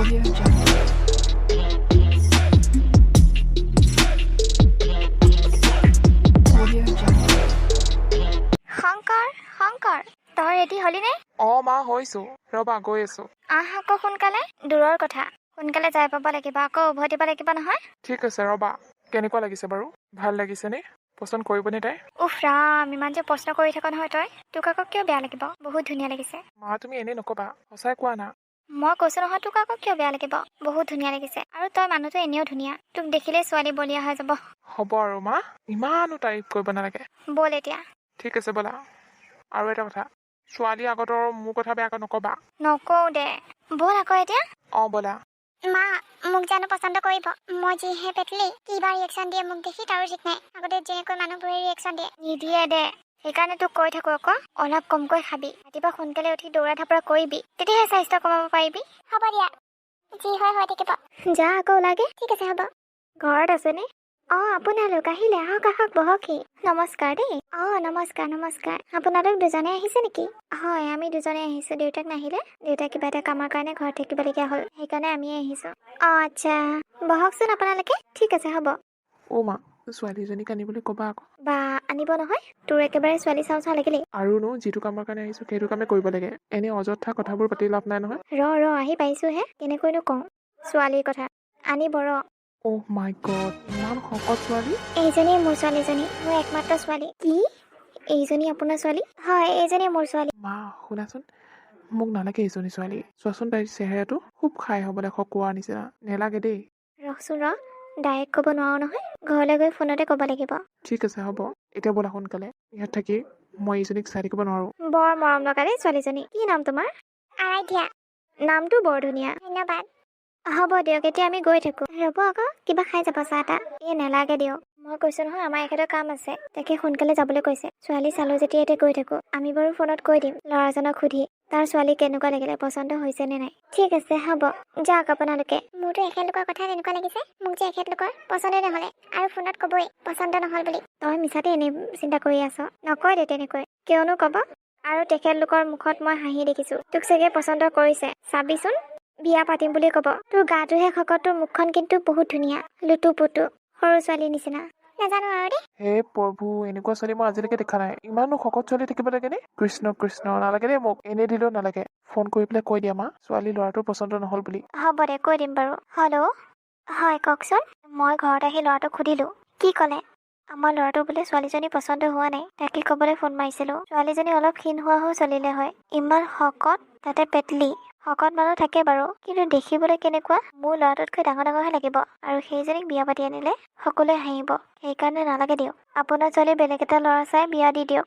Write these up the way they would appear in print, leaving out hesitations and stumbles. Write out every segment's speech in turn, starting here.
Audio Jungle. Audio Jungle. Shankar তই ready হলি নে? মা হৈছো ৰবা গৈ আছো। আহ আকৌ সোনকালে, দূৰৰ কথা। সোনকালে যাই পাব লাগিব, আকৌ উভতি দিব লাগিব নহয়। ঠিক আছে ৰবা। কেনেকুৱা লাগিছে বাৰু? ভাল লাগিছে নে? পচন্দ কৰিবনে তাই? উফ ৰাম, ইমান যে প্ৰশ্ন কৰি থাক নহয় তই। তোক আকৌ কিয় বেয়া লাগিব? বহুত ধুনীয়া লাগিছে। মা তুমি এনেই নকবা, সঁচাই কোৱা না। মই কৈছো নহয়, তোক আকৌ কিয় বেয়া লাগিব? বহুত ধুনীয়া লাগিছে। আৰু তই মানুহটো এনেও ধুনীয়া, তোক দেখিলেই ছোৱালী বলিয়া হৈ যাব। হ'ব আৰু মা, ইমানো তাৰিফ কৰিব নালাগে। বল এতিয়া। ঠিক আছে ব'লা। আৰু এটা কথা, ছোৱালী আগত আৰু মোৰ কথা বেয়াকৈ নকবা। নকওঁ দে, বল আকৌ এতিয়া। ব'লা। মা মোক জানো পচন্দ কৰিব? মই যিহে পেটলি, কিবা ৰিয়েকশ্যন দিয়ে মোক দেখি তাৰো ঠিক নাই। আগতে যেনেকৈ মানুহবোৰে ৰিয়েকশ্যন দিয়ে। নিদিয়ে দে, সেইকাৰণে তোক কৈ থাকো আকৌ অলপ কমকৈ খাবি। ৰাতিপুৱা সোনকালে উঠি দৌৰা ধাপৰা কৰিবি, তেতিয়াহে স্বাস্থ্য কমাব পাৰিবি। হ'ব দিয়া, যি হয় হৈ থাকিব। যা আকৌ ওলাগে। ঠিক আছে হ'ব। ঘৰত আছেনে? আপোনালোক আহিলে, আহক আহক বহকি। নমস্কাৰ দেই। নমস্কাৰ। আপোনালোক দুজনে আহিছে নেকি? হয়, আমি দুজনে আহিছো। দেউতাক নাহিলে, দেউতাক কিবা এটা কামৰ কাৰণে ঘৰত থাকিবলগীয়া হ'ল, সেইকাৰণে আমি আহিছো। আচ্ছা, বহকচোন আপোনালোকে। ঠিক আছে হ'ব। মা, ছোৱালীজনীক আনিবলৈ ক'বা আকৌ। বা আনিব নহয়, তোৰ একেবাৰে ছোৱালী চাওঁ লাগিলেই। আৰুনো যিটো কামৰ কাৰণে আহিছো সেইটো কামে কৰিব লাগে। এনে অযথা কথাবোৰ পাতি লাভ নাই নহয়। ৰ আহি পাইছোহে, কেনেকৈনো কওঁ ছোৱালীৰ কথা। আনিব ৰ। মাই গড, ইমান শকত ছোৱালী। এইজনী মোৰ ছোৱালীজনী, মোৰ একমাত্ৰ ছোৱালী। কি? এইজনী আপোনাৰ ছোৱালী? হয়, এইজনী মোৰ ছোৱালী। মা শুনাচোন, মোক নালাগে এইজনী ছোৱালী। চোৱাচোন তাইৰ চেহেৰাটো খুব খাই হ'বলৈ খকুৱাৰ নিচিনা। নেলাগে দেই। ৰচোন ৰ, ডাইৰেক্ট ক'ব নোৱাৰো নহয়, ঘৰলৈ গৈ ফোনতে ক'ব লাগিব। ঠিক আছে হ'ব, এতিয়া ব'লা সোনকালে। ইয়াত থাকি মই এইজনীক চাই থাকিব নোৱাৰো। বৰ মৰম লগা দেই ছোৱালীজনী। কি নাম তোমাৰ? আৰাধ্যা। নামটো বৰ ধুনীয়া। ধন্যবাদ। হ'ব দিয়ক, এতিয়া আমি গৈ থাকো। ৰ'ব আকৌ, কিবা খাই যাব চাহ এটা। নেলাগে দিয়ক, মই কৈছো নহয় আমাৰ এখেতৰ কাম আছে, তাকে সোনকালে যাবলৈ কৈছে। ছোৱালী চালো যেতিয়া এতিয়া গৈ থাকো। আমি বাৰু ফোনত কৈ দিম ল'ৰাজনক সুধি, তাৰ ছোৱালী কেনেকুৱা লাগিলে, পচন্দ হৈছে নে নাই। ঠিক আছে হ'ব, যাওক আপোনালোকে। মোৰতো এখেতলোকৰ কথা তেনেকুৱা লাগিছে, মোক যে এখেতলোকৰ পচন্দই নহ'লে, আৰু ফোনত ক'বই পচন্দ নহ'ল বুলি। তই মিছাতে এনেই চিন্তা কৰি আছ। নকয় দে তেনেকৈ, কিয়নো ক'ব। আৰু তেখেতলোকৰ মুখত মই হাঁহি দেখিছো, তোক চাগে পচন্দ কৰিছে। চাবিচোন, বিয়া পাতিম বুলি ক'ব। তোৰ গাটোহে শকত, তোৰ মুখখন কিন্তু বহুত ধুনীয়া, লুটু পুটু, সৰু ছোৱালীৰ নিচিনা। নাজানো আৰু দেই। হে প্ৰভু, এনেকুৱা ছোৱালী মই আজিলৈকে দেখা নাই। ইমানো শকত ছোৱালী থাকিব লাগে নে? কৃষ্ণ কৃষ্ণ, নালাগে দেই মোক। এনেই দিলেও নালাগে। ফোন কৰি পেলাই কৈ দিয়া মা, ছোৱালী ল'ৰাটোৰ পচন্দ নহ'ল বুলি। হ'ব দে, কৈ দিম বাৰু। হেল্ল', হয় কওকচোন। মই ঘৰত আহি ল'ৰাটোক সুধিলো। কি ক'লে? আমাৰ ল'ৰাটো বোলে ছোৱালীজনী পচন্দ হোৱা নাই, তাকে ক'বলৈ ফোন মাৰিছিলো। ছোৱালীজনী অলপ ক্ষীণ হোৱা চলিলে হয়, ইমান শকত, তাতে পেটলি। শকত মানুহ থাকে বাৰু, কিন্তু দেখিবলৈ কেনেকুৱা? মোৰ ল'ৰাটোতকৈ ডাঙৰহে লাগিব। আৰু সেইজনীক বিয়া পাতি আনিলে সকলোৱে হাঁহিব, সেইকাৰণে নালাগে দিয়ক। আপোনাৰ ছোৱালী বেলেগ এটা ল'ৰা চাই বিয়া দি দিয়ক।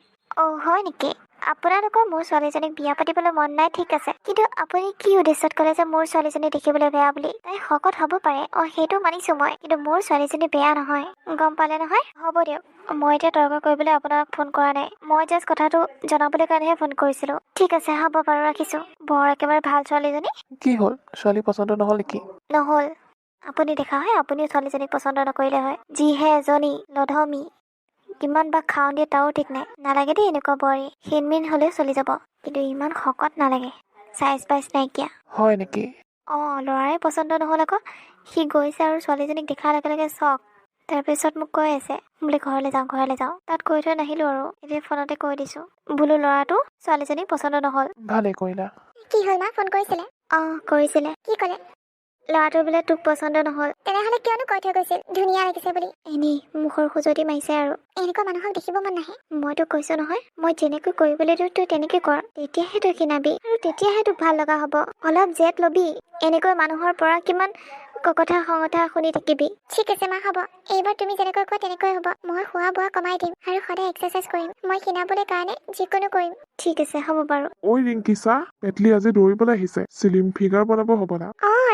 হয় নেকি? আপোনালোকৰ মোৰ ছোৱালীজনীক বিয়া পাতিবলৈ মন নাই, ঠিক আছে, কিন্তু আপুনি কি উদ্দেশ্যত ক'লে যে মোৰ ছোৱালীজনী দেখিবলৈ বেয়া বুলি? তাই শকত হ'ব পাৰে, সেইটো মানিছো মই, কিন্তু মোৰ ছোৱালীজনী বেয়া নহয়, গম পালে নহয়? হ'ব দিয়ক, মই এতিয়া তৰ্ক কৰিবলৈ আপোনাক ফোন কৰা নাই, মই জাষ্ট কথাটো জনাবলৈ কাৰণেহে ফোন কৰিছিলো। ঠিক আছে হ'ব বাৰু, ৰাখিছো। বৰ একেবাৰে ভাল ছোৱালীজনী। কি হ'ল, ছোৱালী পচন্দ নহ'ল নেকি? নহ'ল। আপুনি দেখা হয়, আপুনিও ছোৱালীজনীক পচন্দ নকৰিলে হয়। যিহে এজনী লধমী, কিমান বা খাওঁ দিয়ে তাৰো ঠিক নাই। নালাগে দেই এনেকুৱা বোৱাৰী, ক্ষীণমিন হ'লেও চলি যাব, কিন্তু ইমান শকত নালাগে, চাইজ বাইজ নাইকিয়া। হয় নেকি? ল'ৰাই পচন্দ নহ'ল আকৌ। সি গৈছে আৰু ছোৱালীজনীক দেখাৰ লগে লগে চখ। তাৰপিছত মোক কৈ আছে বোলে ঘৰলৈ যাওঁ। তাত কৈ থৈ নাহিলো আৰু, এতিয়া ফোনতে কৈ দিছো বোলো ল'ৰাটো ছোৱালীজনীক পচন্দ নহ'ল। ভালেই কৰিলা। কি হ'ল মা, ফোন কৰিছিলে? কৰিছিলে। কি ক'লে? ল'ৰাটো বোলে তোক পচন্দ নহ'ল। তেনেহ'লে কিয়নো কৈ থৈ গৈছিল ধুনীয়া লাগিছে বুলি? এনেই মুখৰ খুজতি মাৰিছে আৰু। এনেকুৱা মানুহক দেখিব মন নাহে। মই তোক কৈছো নহয়, মই যেনেকৈ কৰিবলৈ দিওঁ তই তেনেকৈ কৰ, তেতিয়াহে তই কিনাবি, আৰু তেতিয়াহে তোক ভাল লগা হ'ব। অলপ জেদ ল'বি, এনেকৈ মানুহৰ পৰা কিমান কথা শুনি থাকিবি। ঠিক আছে মা, হ'ব। এইবাৰ তুমি যেনেকৈ কোৱা তেনেকৈ হ'ব। মই খোৱা বোৱা কমাই দিম আৰু সদায় এক্সাৰচাইজ কৰিম। মই ক্ষীণাবলৈ কাৰণে যিকোনো কৰিম। ঠিক আছে হ'ব বাৰু। ঐ ৰিংকি চা, পেটলি আজি দৌৰিবলৈ আহিছে, শ্লিম ফিগাৰ বনাব হ'বলা।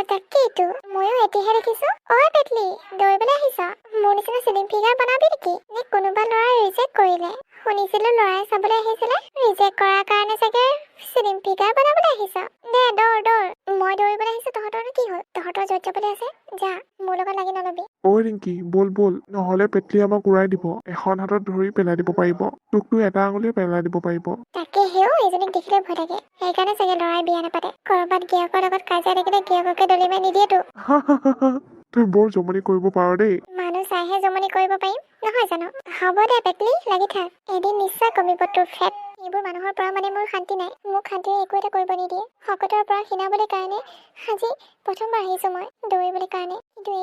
তাকেইতো ময়ো এতিয়াহে দেখিছো। পেটলি, দৌৰিবলৈ আহিছ? মোৰ নিচিনা শ্লিম ফিগাৰ বনাবি নেকি? নে কোনোবা ল'ৰাই ৰিজেক্ট কৰিলে? শুনিছিলো ল'ৰাই চাবলৈ আহিছিলে, ৰিজেক্ট কৰাৰ কাৰণে চাগে চিলিম ফিগাৰ বনাবলৈ আহিছ দে দৌৰ দৌৰ মই দৌৰিবলৈ আহিছো তহঁতৰনো কি হ'ল তহঁতৰ য'ত যাবলৈ আছে যা মোৰ লগত লাগি নলবি ঐ ৰিংকি বল বল নহলে পেটলি আমাক উৰাই দিব এখন হাতত ধৰি পেলাই দিব পাৰিব তোকতো এটা আঙুলিয়ে পেলাই দিব পাৰিব তাকে হেও এজনীক দেখিলে ভয় লাগে সেইকাৰণে চাগে ল'ৰাই বিয়া নাপাতে কৰবাত গিৰিয়েকৰ লগত কাজিয়া লাগিলে গিৰিয়েককে দলি মাৰি নিদিয়েতো তই বৰ জমনি কৰিব পাৰ দেই মানুহ চাইহে জমনি কৰিব পাৰিম নহয় জানো হ'ব দে পেটলি লাগি থাক এদিন নিশ্চয় কমিব তোৰ ফেট এইবোৰ মানুহৰ পৰা মানে মোৰ শান্তি নাই মোক শান্তিৰে একো এটা কৰিব নিদিয়ে শকতৰ পৰা ক্ষীণাবলৈ কাৰণে আজি প্ৰথমবাৰ আহিছো মই দৌৰিবলৈ কাৰণে কিন্তু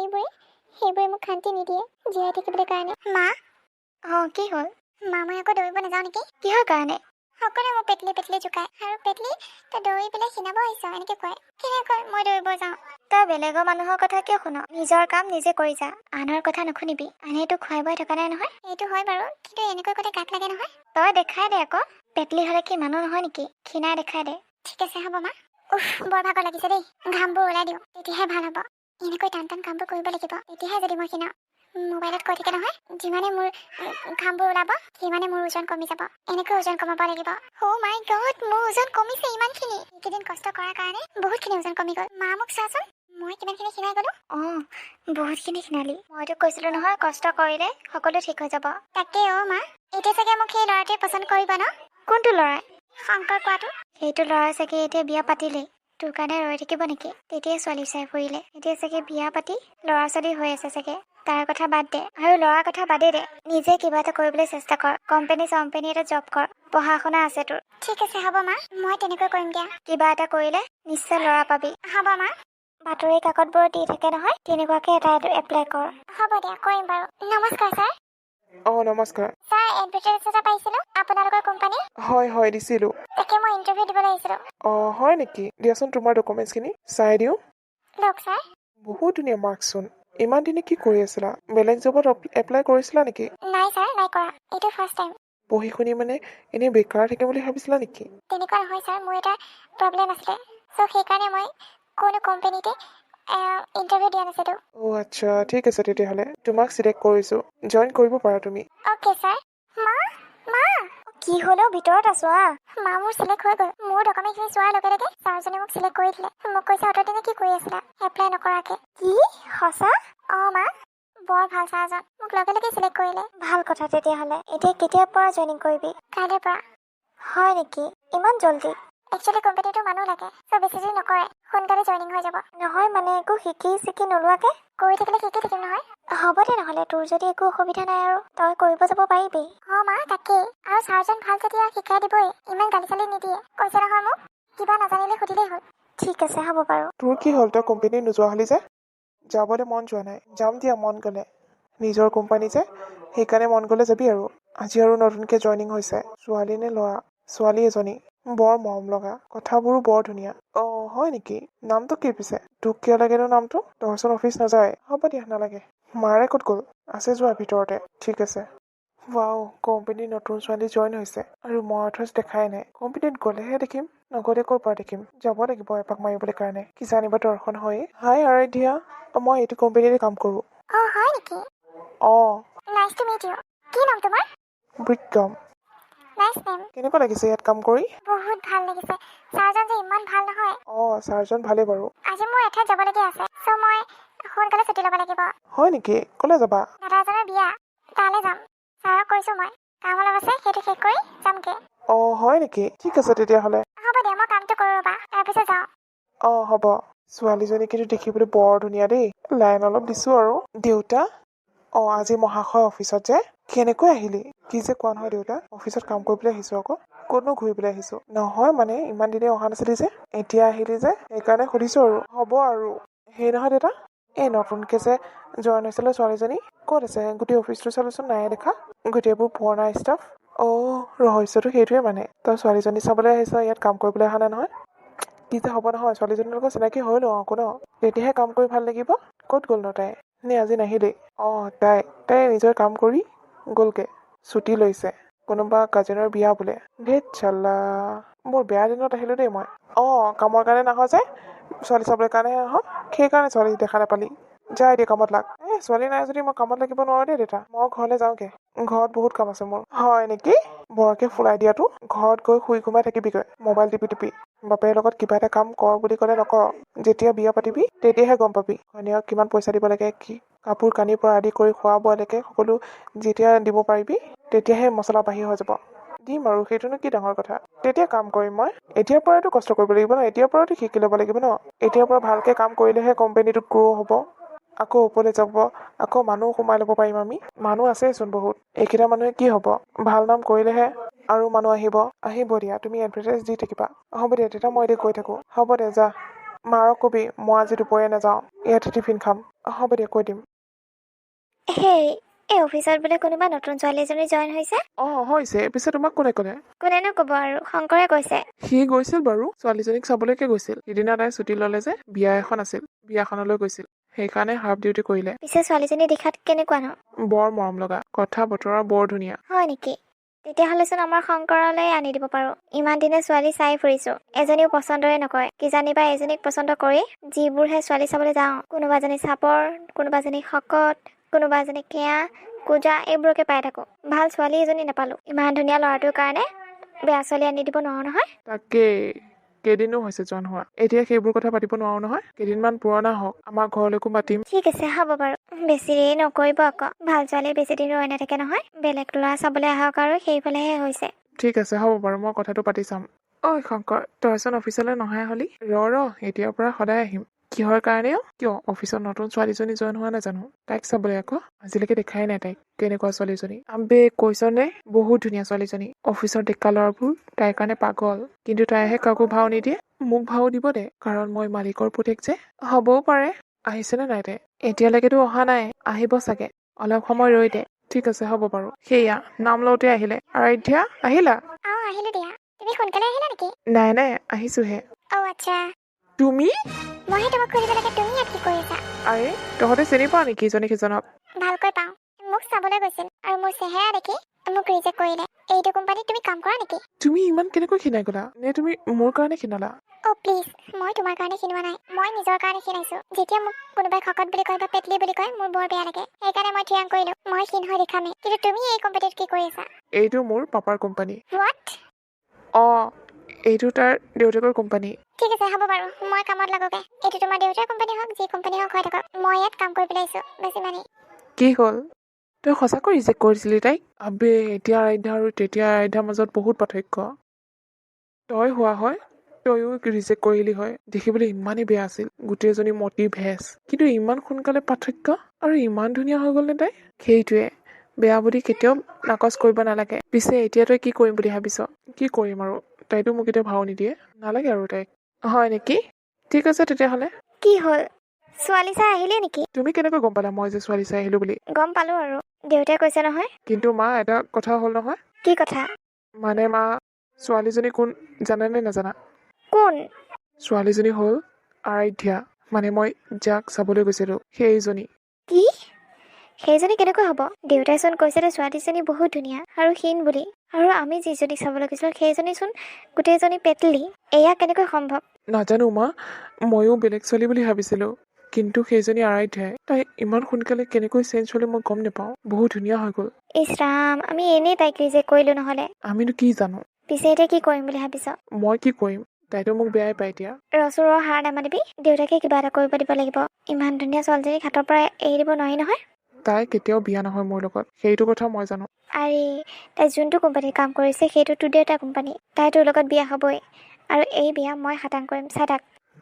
সেইবোৰে মোক শান্তি নিদিয়ে জীয়াই থাকিবলৈ কাৰণে মা কি হ'ল মা মই আকৌ দৌৰিব নাযাওঁ নেকি কিহৰ কাৰণে সকলোৱে মোক পেটলি পেটলি জোকায় আৰু পেটলি তই দৌৰি পেলাই ক্ষীণাব আহিছ এনেকৈ কয় কেনেকৈ মই দৌৰিব যাওঁ তই বেলেগৰ মানুহৰ কথা কিয় শুন নিজৰ কাম নিজে কৰি যা আনৰ কথা নুশুনিবি আনেতো খুৱাই বৈ থকা নাই নহয় এইটো হয় বাৰু কিন্তু এনেকৈ কথা গাত লাগে নহয় তই দেখাই দে আকৌ পেটলি হ'লে কি মানুহ নহয় নেকি ক্ষীণাই দেখাই দে ঠিক আছে হ'ব মা বৰ ভাগৰ লাগিছে দেই ঘামবোৰ ওলাই দিওঁ তেতিয়াহে ভাল হ'ব এনেকৈ টান টান কামবোৰ কৰিব লাগিব তেতিয়াহে যদি মই ক্ষীণাওঁ মোবাইলত কৈ থাকে নহয় যিমানে মোৰ ঘামবোৰ ওলাব সিমানে মোৰ ওজন কমি যাব এনেকৈ ওজন কমাব লাগিব মাই গড মোৰ ওজন কমিছে ইমানখিনি এইকেইদিন কষ্ট কৰাৰ কাৰণে বহুতখিনি ওজন কমি গ'ল মা মোক চোৱাচোন মই কিমানখিনি ক্ষীণাই গ'লো বহুতখিনি ক্ষীণালি মইতো কৈছিলো নহয় কষ্ট কৰিলে সকলো ঠিক হৈ যাব তাকে মা এতিয়া চাগে মোক সেই ল'ৰাটোৱে পচন্দ কৰিব ন কোনটো ল'ৰাই শংকৰ কোৱাটো সেইটো ল'ৰাই চাগে এতিয়া বিয়া পাতিলেই তোৰ কাৰণে ৰৈ থাকিব নেকি তেতিয়াই ছোৱালী চাই ফুৰিলে এতিয়া চাগে বিয়া পাতি ল'ৰা ছোৱালী হৈ আছে চাগে তাৰ কথা বাদ দে আৰু ল'ৰাৰ কথা বাদেই দে নিজে কিবা এটা কৰিবলৈ চেষ্টা কৰ কোম্পানী এটা জব কৰ পঢ়া শুনা আছে তোৰ ঠিক আছে হ'ব মা মই তেনেকৈ কৰিম দিয়া কিবা এটা কৰিলে নিশ্চয় ল'ৰা পাবি হ'ব মা বাতৰি কাকতবোৰত দি থাকে নহয় তেনেকুৱাকে এটা এপ্লাই কৰ হ'ব দিয়া কৰিম বাৰু নমস্কাৰ ছাৰ নমস্কাৰ ছাৰ এডভাৰটাইজ এটা পাইছিলোঁ আপোনালোকৰ কোম্পানী হয় দিছিলোঁ তাকে মই ইণ্টাৰভিউ দিবলৈ আহিছিলোঁ হয় নেকি দিয়াচোন তোমাৰ ডকুমেণ্টছখিনি চাই দিওঁ লওক ছাৰ বহুত ধুনীয়া মাৰ্কচোন ইমান দিনে কি কৰি আছিলা বেলেগ জবত এপ্লাই কৰিছিলা নেকি নাই ছাৰ নাই কৰা এইটো ফাৰ্ষ্ট টাইম পঢ়ি শুনি মানে এনেই বেকাৰ থাকিম বুলি ভাবিছিলা নেকি তেনেকুৱা নহয় ছাৰ মোৰ এটা প্ৰব্লেম আছিলে চ' সেইকাৰণে মই কোনো কোম্পানীতে ইণ্টাৰভিউ দিয়া নাছিলোঁ আচ্ছা ঠিক আছে তেতিয়াহ'লে তোমাক চিলেক্ট কৰিছোঁ জইন কৰিব পাৰা তুমি অ'কে ছাৰ মা কি হ'লেও ভিতৰত আছো মা মোৰ চিলেক্ট হৈ গ'ল মোৰ ডকুমেণ্টখিনি চোৱাৰ লগে লগে ছাৰজনে মোক চিলেক্ট কৰি দিলে মোক কৈছে অতদিনে কি কৰি আছিলা এপ্লাই নকৰাকে কি সঁচা মা বৰ ভাল ছাৰজন মোক লগে লগে চিলেক্ট কৰিলে ভাল কথা তেতিয়াহ'লে এতিয়া কেতিয়াৰ পৰা জইনিং কৰিবি কাইলৈৰ পৰা হয় নেকি ইমান জল্দি একচুৱেলি কোম্পানীটো মানুহ লাগে চ' বেছি দেৰি নকৰে সোনকালে জইনিং হৈ যাব নহয় মানে একো শিকি নোলোৱাকে কৰি থাকিলে শিকি থাকিম নহয় হ'ব দে নহ'লে তোৰ যদি একো অসুবিধা নাই আৰু তই কৰিব যাব পাৰিবি মা তাকেই আৰু ছাৰজন ভাল যেতিয়া শিকাই দিবই ইমান গালি চালি নিদিয়ে কৈছে নহয় মোক কিবা নাজানিলে সুধিলেই হ'ল ঠিক আছে হ'ব বাৰু তোৰ কি হ'ল তই কোম্পানী নোযোৱা হ'লি যে যাবলৈ মন যোৱা নাই যাম দিয়া মন গ'লে নিজৰ কোম্পানী যে সেইকাৰণে মন গ'লে যাবি আৰু আজি আৰু নতুনকৈ জইনিং হৈছে ছোৱালী নে ল'ৰা ছোৱালী এজনী বৰ মৰম লগা কথাবোৰো বৰ ধুনীয়া হয় নেকি নামটো কি পিছে তোক কিয় লাগেনো নামটো তোৰচোন অফিচ নাযায় হ'ব দিয়া নালাগে মাৰে ক'ত গ'ল আছে যোৱা ভিতৰতে ঠিক আছে ৱাও কোম্পানীৰ নতুন ছোৱালী জইন হৈছে আৰু মই অথচ দেখাই নাই কোম্পানীত গ'লেহে দেখিম নগ'লে ক'ৰ পৰা দেখিম যাব লাগিব এপাক মাৰিবলৈ কাৰণে কি জানিব দৰ্শন হয় হাই আৰাধ্যা মই এইটো কোম্পানীতে কাম কৰোঁ হয় নেকি নাইচ টু মিট ইউ কি নাম তোমাৰ বিক্ৰম নাইচ নেম কেনেকুৱা লাগিছে ইয়াত কাম কৰি বহুত ভাল লাগিছে ছাৰজন যে ইমান ভাল নহয় ছাৰজন ভালেই বাৰু আজি মোৰ এঠাইত যাবলগীয়া আছে চ' মই সোনকালে ছুটি ল'ব লাগিব হয় নেকি ক'লৈ যাবা দাদা এজনৰ বিয়া তালৈ যাম ছাৰক কৈছোঁ মই কাম অলপ আছে সেইটো শেষ কৰি যামগৈ হয় নেকি ঠিক আছে তেতিয়াহ'লে হ'ব দিয়া মই কামটো কৰোঁ ৰ'বা তাৰপিছত যাওঁ হ'ব ছোৱালীজনী কিন্তু দেখিবলৈ বৰ ধুনীয়া দেই লাইন অলপ দিছোঁ আৰু দেউতা আজি মহাশয় অফিচত যে কেনেকৈ আহিলি কি যে কোৱা নহয় দেউতা অফিচত কাম কৰিবলৈ আহিছোঁ আকৌ ক'তনো ঘূৰিবলৈ আহিছোঁ নহয় মানে ইমান দিনে অহা নাছিলি যে এতিয়া আহিলি যে সেইকাৰণে সুধিছোঁ আৰু হ'ব আৰু সেই নহয় দেউতা এই নতুনকৈ যে জইন হৈছিলে ছোৱালীজনী ক'ত আছে গোটেই অফিচটো চালোচোন নাই দেখা গোটেইবোৰ পুৰণা ষ্টাফ ৰহস্যটো সেইটোৱে মানে তই ছোৱালীজনী চাবলৈ আহিছ ইয়াত কাম কৰিবলৈ অহা নাই নহয় কি যে হ'ব নহয় ছোৱালীজনীৰ লগত চিনাকি হৈ লওঁ আকৌ ন তেতিয়াহে কাম কৰি ভাল লাগিব ক'ত গ'ল ন তাই নে আজি নাহিলেই তাই নিজৰ কাম কৰি গ'লগৈ ছুটি লৈছে কোনোবা কাজিনৰ বিয়া বোলে ধেত চাল্লা মোৰ বেয়া দিনত আহিলোঁ দেই মই কামৰ কাৰণে নাহ যে ছোৱালী চাবলৈ কাৰণেহে আহ সেইকাৰণে ছোৱালী দেখা নাপালি যা এতিয়া কামত লাগ ছোৱালী নাই যদি মই কামত লাগিব নোৱাৰোঁ দেই দেউতা মই ঘৰলৈ যাওঁগৈ ঘৰত বহুত কাম আছে মোৰ হয় নেকি বৰকে ফুলাই দিয়াটো ঘৰত গৈ শুই ঘুমাই থাকিবিগৈ মোবাইল টিপি টিপি বাপেৰ লগত কিবা এটা কাম কৰ বুলি ক'লে নকৰ যেতিয়া বিয়া পাতিবি তেতিয়াহে গম পাবি ঘৈণীয়েক কিমান পইচা দিব লাগে কি কাপোৰ কানিৰ পৰা আদি কৰি খোৱা বোৱালৈকে সকলো যেতিয়া দিব পাৰিবি তেতিয়াহে মছলা বাঢ়ি হৈ যাব দিম আৰু সেইটোনো কি ডাঙৰ কথা তেতিয়া কাম কৰিম মই এতিয়াৰ পৰাইতো কষ্ট কৰিব লাগিব ন এতিয়াৰ পৰাইতো শিকি ল'ব লাগিব ন এতিয়াৰ পৰা ভালকে কাম কৰিলেহে কোম্পানীটো গ্ৰ' হ'ব আকৌ ওপৰলৈ যাব আকৌ মানুহ সোমাই ল'ব পাৰিম আমি মানুহ আছেইচোন বহুত এইকেইটা মানুহে কি হ'ব ভাল নাম কৰিলেহে আৰু মানুহ আহিব দিয়া তুমি এডভাৰটাইজ দি থাকিবা হ'ব দিয়া তেতিয়া মই এতিয়া গৈ থাকোঁ হ'ব দে যা মাৰক কবি মই আজি দুপৰীয়া নাযাওঁ ইয়াতে টিফিন খাম হ'ব দিয়া কৈ দিম হেই এই অফিচত বোলে কোনোবা নতুন ছোৱালী এজনী জইন হৈছে হৈছে পিছে তোমাক কোনে ক'লে কোনেনো ক'ব আৰু শংকৰে কৈছে সি গৈছিল বাৰু ছোৱালীজনীক চাবলৈকে গৈছিল সিদিনা তাই ছুটি ল'লে যে বিয়া এখন আছিল বিয়াখনলৈ গৈছিল সেইকাৰণে হাফ ডিউটি কৰিলে পিছে ছোৱালীজনী দেখাত কেনেকুৱানো বৰ মৰম লগা কথা বতৰা বৰ ধুনীয়া হয় নেকি তেতিয়াহ'লেচোন আমাৰ শংকৰলৈ আনি দিব পাৰোঁ ইমান দিনে ছোৱালী চাই ফুৰিছোঁ এজনীও পচন্দৰে নকৰে কিজানিবা এজনীক পচন্দ কৰি যিবোৰহে ছোৱালী চাবলৈ যাওঁ কোনোবাজনী চাপৰ কোনোবাজনী শকত কোনোবাজনী কেয়া কোজা এইবোৰকে পাই থাকোঁ ভাল ছোৱালী এজনী নাপালোঁ ইমান ধুনীয়া ল'ৰাটোৰ কাৰণে বেয়া ছোৱালী আনি দিব নোৱাৰো নহয় তাকে কেইদিনো হৈছে জইন হোৱা এতিয়া সেইবোৰ কথা পাতিব নোৱাৰো নহয় কেইদিনমান পুৰণা হওক আমাৰ ঘৰলৈকো মাতিম ঠিক আছে হ'ব বাৰু বেছি দেৰি নকৰিব আকৌ ভাল ছোৱালী বেছি দিন ৰৈ নাথাকে নহয় বেলেগ ল'ৰা চাবলৈ আহক আৰু সেইফালেহে হৈছে ঠিক আছে হ'ব বাৰু মই কথাটো পাতি চাম ঐ শংকৰ তইচোন অফিচলৈ নহাই হলি ৰ এতিয়াৰ পৰা সদায় আহিম কিহৰ কাৰণেও কিয় অফিচত নতুন ছোৱালীজনী জইন হোৱা নাজানো তাইক চাবলৈ আকৌ আজিলৈকে দেখাই নাই তাইক কেনেকুৱা ছোৱালীজনী আবে কৈছনে বহুত ধুনীয়া ছোৱালীজনী অফিচৰ ডেকা ল'ৰাবোৰ তাইৰ কাৰণে পাগল কিন্তু তাইহে কাকো ভাও নিদিয়ে মোক ভাও দিব দে কাৰণ মই মালিকৰ পুতেক যে হ'বও পাৰে আহিছেনে নাই তাই এতিয়ালৈকেতো অহা নাই আহিব চাগে অলপ সময় ৰৈ দে ঠিক আছে হ'ব বাৰু সেয়া নাম লওঁতে আহিলে আৰাধ্যা আহিলা আহিলো দিয়া তুমি সোনকালে আহিলা নেকি নাই আহিছোহে আচ্ছা তুমি মইহে তোমাক সুধিব লাগে তুমি ইয়াত কি কৰি আছা আৰে তহঁতে চিনি পোৱা নেকি ইজনী সিজনক ভালকৈ পাওঁ মোক চাবলৈ গৈছিল আৰু মোৰ চেহেৰা দেখি মোক ৰিজেক্ট কৰিলে এইটো কোম্পানীত তুমি কাম কৰা নেকি তুমি ইমান কেনেকৈ খিনাই গলা নে তুমি মোৰ কাৰণে খিনালা প্লিজ মই তোমাৰ কাৰণে খিনোৱা নাই মই নিজৰ কাৰণে খিনাইছো যেতিয়া মোক কোনোবাই শকত বুলি কয় বা পেটলি বুলি কয় মোৰ বৰ বেয়া লাগে সেইকাৰণে মই থিৰাং কৰিলো মই ক্ষীণ হৈ দেখামেই কিন্তু তুমি এই কোম্পানীত কি কৰি আছা এইটো মোৰ পাপাৰ কোম্পানী হোৱাট এইটো তাৰ দেউতাকৰ কোম্পানী ঠিক আছে হ'ব বাৰু মই কামত লাগোগে এইটো তোমাৰ দেউতাৰ কোম্পানী হওক যি কোম্পানী হওক হৈ থাকক মই ইয়াত কাম কৰি পেলাইছো বেছি মানে কি হ'ল তই সঁচাকৈ ৰিজেক্ট কৰিছিলি তাইক আবে এতিয়া আৰাধ্যা আৰু তেতিয়া আৰাধ্যাৰ মাজত বহুত পাৰ্থক্য তই হোৱা হয় তয়ো ৰিজেক্ট কৰিলি হয় দেখিবলৈ ইমানেই বেয়া আছিল গোটেইজনী মতি ভেজ কিন্তু ইমান সোনকালে পাৰ্থক্য আৰু ইমান ধুনীয়া হৈ গ'ল নে তাই সেইটোৱে বেয়া বুলি কেতিয়াও নাকচ কৰিব নালাগে পিছে এতিয়া তই কি কৰিম বুলি ভাবিছ কি কৰিম আৰু তাইতো মোক এতিয়া ভাও নিদিয়ে নালাগে আৰু তাইক হয় নেকি ঠিক আছে তেতিয়াহ'লে কি হ'ল ছোৱালী চাই আহিলে নেকি তুমি কেনেকৈ গম পালা মই যে ছোৱালী চাই আহিলো বুলি গম পালোঁ আৰু দেউতাই কৈছে নহয় কিন্তু মা এটা কথা হ'ল নহয় কি কথা মানে মা ছোৱালীজনী কোন জানানে নাজানা কোন ছোৱালীজনী হ'ল আৰাধ্যা মানে মই যাক চাবলৈ গৈছিলোঁ সেইজনী কি সেইজনী কেনেকৈ হ'ব দেউতাইচোন কৈছে যে ছোৱালীজনী বহুত ধুনীয়া আৰু ক্ষীণ বুলি আৰু আমি যিজনীক চাবলৈ গৈছিলোঁ সেইজনীচোন গোটেইজনী পেটলি এয়া কেনেকৈ সম্ভৱ নাজানো মা ময়ো বেলেগ ছোৱালী বুলি ভাবিছিলোঁ কিন্তু সেইজনী আৰাধ্যাই তাই ইমান সোনকালে কেনেকৈ চেঞ্জ হ'লে মই গম নাপাওঁ বহুত ধুনীয়া হৈ গ'ল ইছ ৰাম আমি এনেই তাইক ৰিজেক্ট কৰিলোঁ নহ'লে আমিনো কি জানো পিছে এতিয়া কি কৰিম বুলি ভাবিছ মই কি কৰিম তাইতো মোক বেয়াই পায় এতিয়া ৰচুৰৰ হাৰ নামাতিবি দেউতাকে কিবা এটা কৰিব দিব লাগিব ইমান ধুনীয়া ছোৱালীজনীক হাতৰ পৰা এৰি দিব নোৱাৰি নহয় তাই কেতিয়াও বিয়া নহয় মোৰ লগত সেইটো কথা মই জানো আৰে তাই যোনটো কোম্পানীত কাম কৰিছে সেইটো তোৰ দেউতাৰ কোম্পানী তাই তোৰ লগত বিয়া হ'বই আৰু এই বিয়া মই খাটাং কৰিম চাই থাক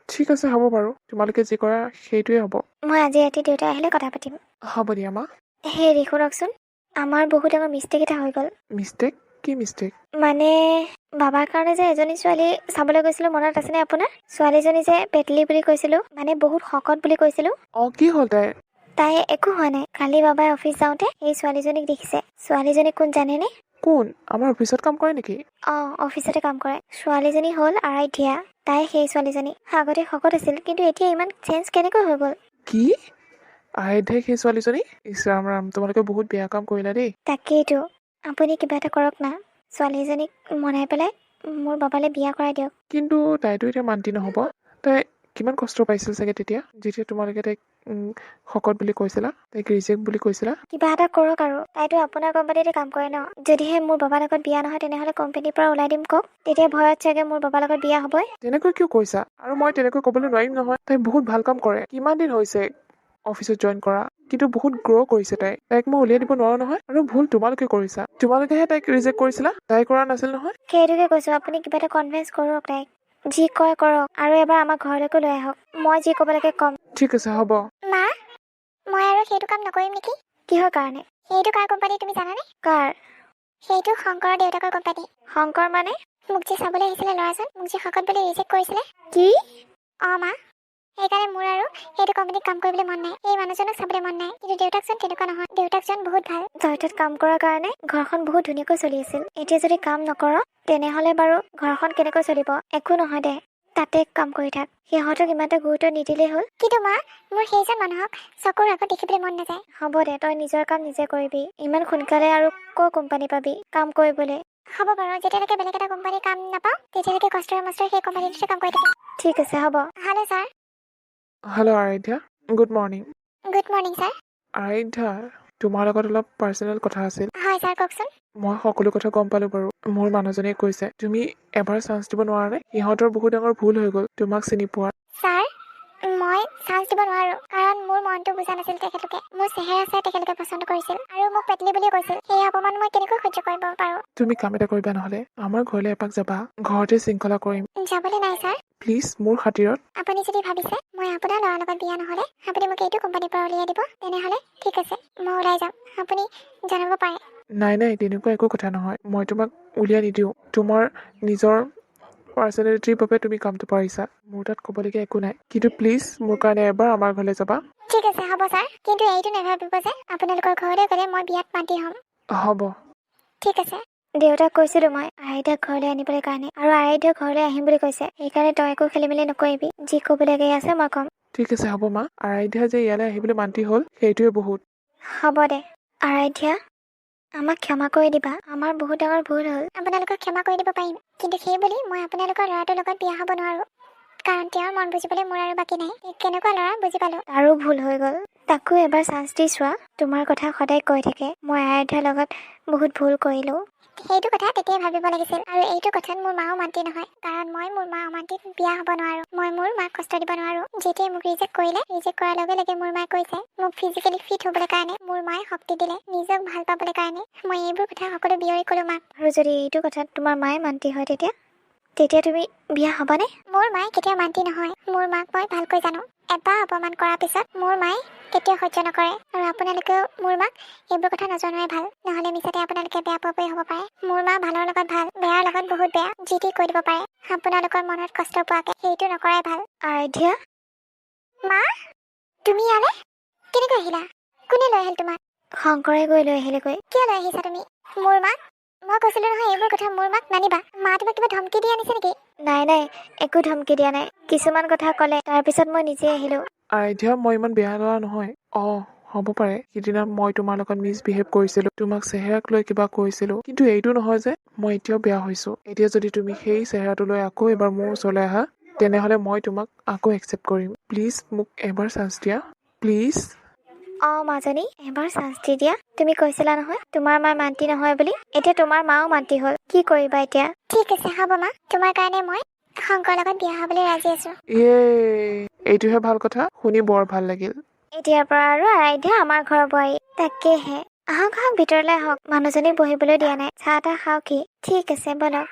ঠিক আছে হ'ব বাৰু তোমালোকে যি কৰা সেইটোৱে হ'ব মই আজি ৰাতি দেউতাই আহিলে কথা পাতিম হ'ব দিয়া মা হেৰি শুনকচোন আমাৰ বহুত ডাঙৰ মিষ্টেক এটা হৈ গ'ল মিষ্টেক কি মিষ্টেক মানে বাবাৰ কাৰণে যে এজনী ছোৱালী চাবলৈ গৈছিলোঁ মনত আছেনে আপোনাৰ ছোৱালীজনী যে পেটলি বুলি কৈছিলোঁ মানে বহুত শকত বুলি কৈছিলোঁ কি হ'ল তাই একো হোৱা নাই কালি বাবাই অফিচ যাওঁতে এই ছোৱালীজনীক দেখিছে ছোৱালীজনী কোন জানেনে কোন আমাৰ অফিচত কাম কৰে নেকি অফিচতে কাম কৰে ছোৱালীজনী হ'ল আৰাধ্যা তাই সেই ছোৱালীজনী আগতে শকত আছিল কিন্তু এতিয়া ইমান চেঞ্জ কেনেকৈ হৈ গ'ল কি আৰাধ্যাই সেই ছোৱালীজনী ইছ ৰাম ৰাম তোমালোকে বহুত বেয়া কাম কৰিলা দেই তাকেইতো আপুনি কিবা এটা কৰক না ছোৱালীজনীক মনাই পেলাই মোৰ বাবালৈ বিয়া কৰাই দিয়ক কিন্তু তাইতো এতিয়া মান্তি নহ'ব তাই কিমান কষ্ট পাইছিল চাগে তেতিয়া যেতিয়া তোমালোকে তাইক শকত বুলি কৈছিলা, তাইক ৰিজেক্ট বুলি কৈছিলা। কিবা এটা কৰক আৰু, তাইতো আপোনাৰ কোম্পানীতে কাম কৰে ন। যদিহে মোৰ বাবাৰ লগত বিয়া নহয় তেনেহ'লে কোম্পানীৰ পৰা ওলাই দিম কওক। তেতিয়া ভয়ত চাগে মোৰ বাবাৰ লগত বিয়া হ'বই। তেনেকৈ কিয় কৈছা? আৰু মই তেনেকৈ ক'বলৈ নোৱাৰিম নহয়। তাই বহুত ভাল কাম কৰে। কিমান দিন হৈছে অফিচত জইন কৰা, কিন্তু বহুত গ্ৰ' কৰিছে তাইক মই উলিয়াই দিব নোৱাৰো নহয়। আৰু ভুল তোমালোকে কৰিছা, তোমালোকেহে তাইক ৰিজেক্ট কৰিছিলা, তাই কৰা নাছিল নহয়। সেইটোকে কৈছোঁ, আপুনি কিবা এটা কনভিন্স কৰক তাইক। যি কয় কৰক, আৰু এবাৰ আমাৰ ঘৰলৈকো লৈ আহক। মই যি ক'ব লাগে ক'ম। ঠিক আছে, হ'ব। মা, মই আৰু সেইটো কাম নকৰিম নেকি? কিহৰ কাৰণে? সেইটো কাৰ কোম্পানী তুমি জানানে? কাৰ? সেইটো শংকৰৰ দেউতাকৰ কোম্পানী। শংকৰ মানে? মোক যে চাবলৈ আহিছিলে ল'ৰাজন, মোক যে শকত বুলি ৰিজেক্ট কৰিছিলে। কি? মা, সেইকাৰণে মোৰ আৰু সেইটো কোম্পানীত কাম কৰিবলৈ মন নাই। এই মানুহজনক চাবলৈ মন নাই। কিন্তু দেউতাকজন তেনেকুৱা নহয়, দেউতাকজন বহুত ভাল। তই তাত কাম কৰাৰ কাৰণে ঘৰখন বহুত ধুনীয়াকৈ চলি আছিল। এতিয়া যদি কাম নকৰ তেনেহ'লে বাৰু ঘৰখন কেনেকৈ চলিব? একো নহয় দে, তাতে কাম কৰি থাক। সিহঁতক ইমান এটা গুৰুত্ব নিদিলেই হ'ল। কিন্তু মা, মোৰ সেইজন মানুহক চকুৰ আগত দেখিবলৈ মন নাযায়। হ'ব দে, তই নিজৰ কাম নিজে কৰিবি। ইমান সোনকালে আৰু ক'ৰ কোম্পানী পাবি কাম কৰিবলৈ? হ'ব বাৰু, যেতিয়ালৈকে বেলেগ এটা কোম্পানী কাম নাপাওঁ তেতিয়ালৈকে কষ্টৰে মষ্টৰে সেই কোম্পানীটোতে কাম কৰি থাকিম। ঠিক আছে, হ'ব। Hello' sir. Hello' Aradhya, good morning. Good morning sir. Aradhya, তোমাৰ লগত অলপ পাৰ্চনেল কথা আছিল। হয় ছাৰ, কওকচোন। মই সকলো কথা গম পালো বাৰু। মোৰ মানুহজনে কৈছে তুমি এবাৰ চান্স দিব নোৱাৰানে? ইহঁতৰ বহুত ডাঙৰ ভুল হৈ গ'ল তোমাক চিনি পোৱা। ছাৰ, মই চান্স দিব নোৱাৰোঁ, কাৰণ মোৰ মনটো বুজা নাছিল তেখেতলোকে। মোৰ চেহেৰা চাই তেখেতলোকে পচন্দ কৰিছিল আৰু মোক পেটলি বুলিও কৈছিল। সেই অপমান মই কেনেকৈ সহ্য কৰিব পাৰোঁ? তুমি কাম এটা কৰিবা, নহ'লে আমাৰ ঘৰলৈ এপাক যাবা, ঘৰতে শৃংখলা কৰিম। যাবলৈ নাই ছাৰ। প্লিজ, মোৰ খাতিৰত। আপুনি যদি ভাবিছে মই আপোনাৰ ল'ৰাৰ লগত বিয়া নহ'লে আপুনি মোক এইটো কোম্পানীৰ পৰা উলিয়াই দিব, তেনেহ'লে ঠিক আছে, মই ওলাই যাম। আপুনি জনাব পাৰে। নাই, তেনেকুৱা একো কথা নহয়। মই তোমাক উলিয়াই নিদিওঁ। তোমাৰ নিজৰ পাৰ্চনেলিটিৰ বাবে তুমি কামটো পাৰিছা, মোৰ তাত ক'বলগীয়া একো নাই। কিন্তু প্লিজ, মোৰ কাৰণে এবাৰ আমাৰ ঘৰলৈ যাবা। ঠিক আছে, হ'ব ছাৰ। কিন্তু এইটো নাভাবিব যে আপোনালোকৰ ঘৰলৈ গ'লে মই বিয়াত মান্তি হ'ম। হ'ব। ঠিক আছে। দেউতাক কৈছিলোঁ মই আৰাধ্যাক ঘৰলৈ আনিবলৈ কাৰণে, আৰু আৰাধ্যাক ঘৰলৈ আহিম বুলি কৈছে। সেইকাৰণে তই একো খেলি মেলি নকৰিবি। যি ক'বলগীয়া আছে মই ক'ম। ঠিক আছে, হ'ব মা। আৰাধ্যা যে ইয়ালৈ আহিবলৈ মান্তি হ'ল, সেইটোৱে বহুত। হ'ব দে। আৰাধ্যা, আমাক ক্ষমা কৰি দিবা, আমাৰ বহুত ডাঙৰ ভুল হ'ল। আপোনালোকক ক্ষমা কৰি দিব পাৰিম, কিন্তু সেই বুলি মই আপোনালোকৰ ল'ৰাটোৰ লগত বিয়া হ'ব নোৱাৰোঁ, কাৰণ তেওঁৰ মন বুজিবলৈ মোৰ আৰু বাকী নাই। কেনেকুৱা ল'ৰা বুজি পালোঁ। তাৰো ভুল হৈ গ'ল, তাকো এবাৰ চান্স দি চোৱা। তোমাৰ কথা সদায় কৈ থাকে, মই আৰাধ্যাৰ লগত বহুত ভুল কৰিলোঁ। সেইটো কথা তেতিয়াই ভাবিব লাগিছিল, আৰু এইটো কথাত মোৰ মাও মান্তি নহয়, কাৰণ মই মোৰ মা অমান্তিত বিয়া হ'ব নোৱাৰোঁ। মই মোৰ মাক কষ্ট দিব নোৱাৰোঁ। যেতিয়াই মোক ৰিজেক্ট কৰিলে, ৰিজেক্ট কৰাৰ লগে লগে মোৰ মায়ে কৈছে মোক ফিজিকেলি ফিট হ'বলৈ কাৰণে মোৰ মায়ে শক্তি দিলে, নিজক ভাল পাবলৈ কাৰণে। মই এইবোৰ কথা সকলো বিয়ৰি ক'লোঁ মাক। আৰু যদি এইটো কথাত তোমাৰ মায়ে মান্তি হয় তেতিয়া তুমি বিয়া হ'বানে? মোৰ মায়ে কেতিয়াও মান্তি নহয়। মোৰ মাক মই ভালকৈ জানো। এবাৰ অপমান কৰাৰ পিছত মোৰ মায়ে কেতিয়াও সহ্য নকৰে, আৰু আপোনালোকেও মোৰ মাক এইবোৰ কথা নজনোৱাই ভাল, নহ'লে মিছাতে আপোনালোকে বেয়া পোৱাই হ'ব পাৰে। মোৰ মা ভালৰ লগত ভাল, বেয়াৰ লগত বহুত বেয়া, যি টি কৈ দিব পাৰে। আপোনালোকৰ মনত কষ্ট পোৱাকে সেইটো নকৰাই ভাল। আৰাধ্যা, মা, তুমি ইয়ালে কেনেকৈ আহিলা? কোনে লৈ আহিল তোমাক? শংকৰে গৈ লৈ আহিলেগৈ। কিয় লৈ আহিছা তুমি মোৰ মাক? মই কৈছিলোঁ নহয় এইবোৰ কথা মোৰ মাক নানিবা। মা তোমাক কিবা ধমকি দি আনিছে নেকি? নাই, একো ধমকি দিয়া নাই। কিছুমান কথা ক'লে, তাৰপিছত মই নিজে আহিলোঁ। আৰাধ্যা, মই ইমান বেয়া ল'ৰা নহয়। হ'ব পাৰে সিদিনা মই তোমাৰ লগত মিছবিহেভ কৰিছিলোঁ, তোমাক চেহেৰাক লৈ কিবা কৈছিলোঁ, কিন্তু এইটো নহয় যে মই এতিয়াও বেয়া হৈছোঁ। এতিয়া যদি তুমি সেই চেহেৰাটো লৈ আকৌ এবাৰ মোৰ ওচৰলৈ আহা, তেনেহ'লে মই তোমাক আকৌ একচেপ্ট কৰিম। প্লিজ, মোক এবাৰ চান্স দিয়া, প্লিজ। মাজনী, এবাৰ চান্স দি দিয়া। তুমি কৈছিলা নহয় তোমাৰ মা মান্তি নহয় বুলি, এতিয়া তোমাৰ মাও মান্তি হ'ল। কি কৰিবা এতিয়া? ঠিক আছে, হ'ব মা, তোমাৰ কাৰণে মই শংকৰ লগত বিয়া হ'বলৈ ৰাজি আছোঁ। এইটোহে ভাল কথা, শুনি বৰ ভাল লাগিল। এতিয়াৰ পৰা আৰু আৰাধ্যা আমাৰ ঘৰৰ বোৱাৰী। তাকেহে, আহক ভিতৰলৈ আহক। মানুহজনী বহিবলৈ দিয়া নাই, চাহ তাহ খাওঁ কি? ঠিক আছে, বলক।